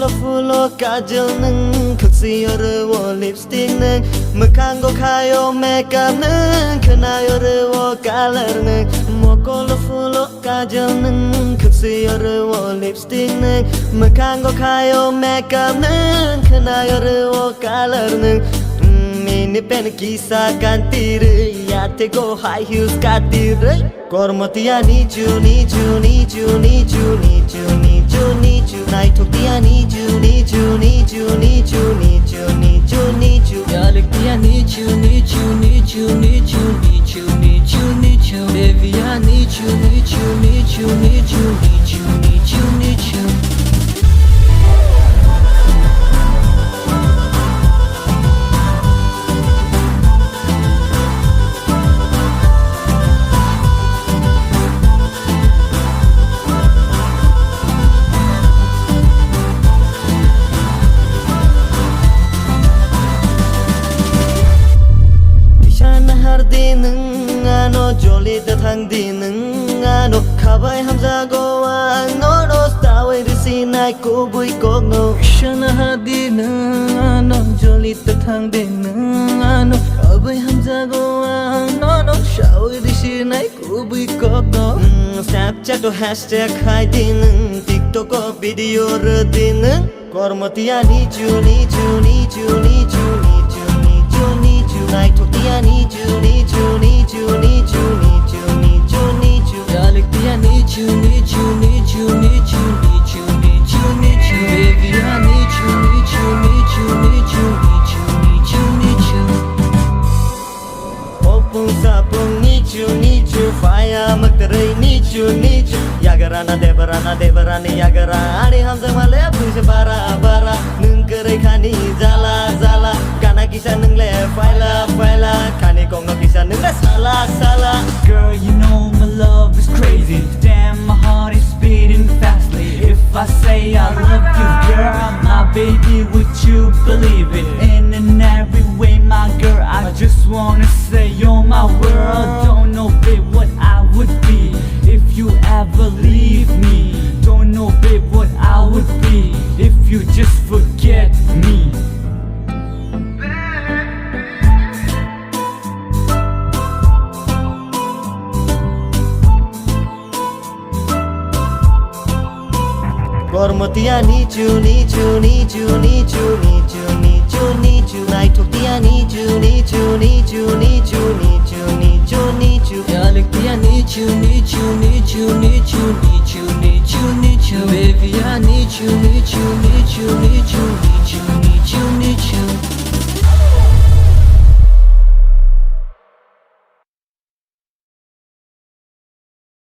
full kajal nung Kuksi wo lipstick nung Mekango kayo makeup nung Kanayo wo color nung Moko full kajal nung Kuksi wo lipstick nung Mekango kayo makeup nung Kanayo wo color nung Mini pen kisa kantire Ya te go high heels katire Kormati ya nicho nicho nicho nicho nicho nicho nicho Night of the nicho nicho nicho nicho nicho nicho nicho Yalekti ya nicho nicho nicho nicho nicho nicho nicho Baby ya nicho nicho nicho nicho nicho nicho nicho Jolly the thang din ano khabai hamza go no no stawai risi nai ko bui ko no shana hadin ano jolly the thang din ano khabai hamza go no no shawai risi nai ko bui ko no Snapchat to hashtag khai din TikTok ko video r din Kormati ya nicho nicho nicho nicho nicho nicho nicho night of the nicho nicho nicho nicho nicho nicho nicho Yalekti ya nicho nicho nicho nicho nicho nicho nicho Baby ya nicho nicho nicho nicho nicho nicho nicho Opung sapung nicho nicho Fire magtarai nicho nicho Yagarana devarani yagara Ani hamza male push bara bara Nungkerai khani jala jala Kana kisah nung le faila faila Khani kongo kisah nung le sala sala Girl, you know my love is crazy. Damn, my heart is beating fastly. If I say I love you, girl, my baby, would you believe it? In every way, my girl, I just wanna say you're my world. Don't know, babe, what I would be if you ever leave me. Don't know, babe, what I would be if you just forget me. Kormati ya nicho nicho nicho nicho nicho nicho nicho Night of the nicho nicho nicho nicho nicho nicho nicho Yalekti ya nicho nicho nicho nicho nicho nicho nicho Baby ya nicho nicho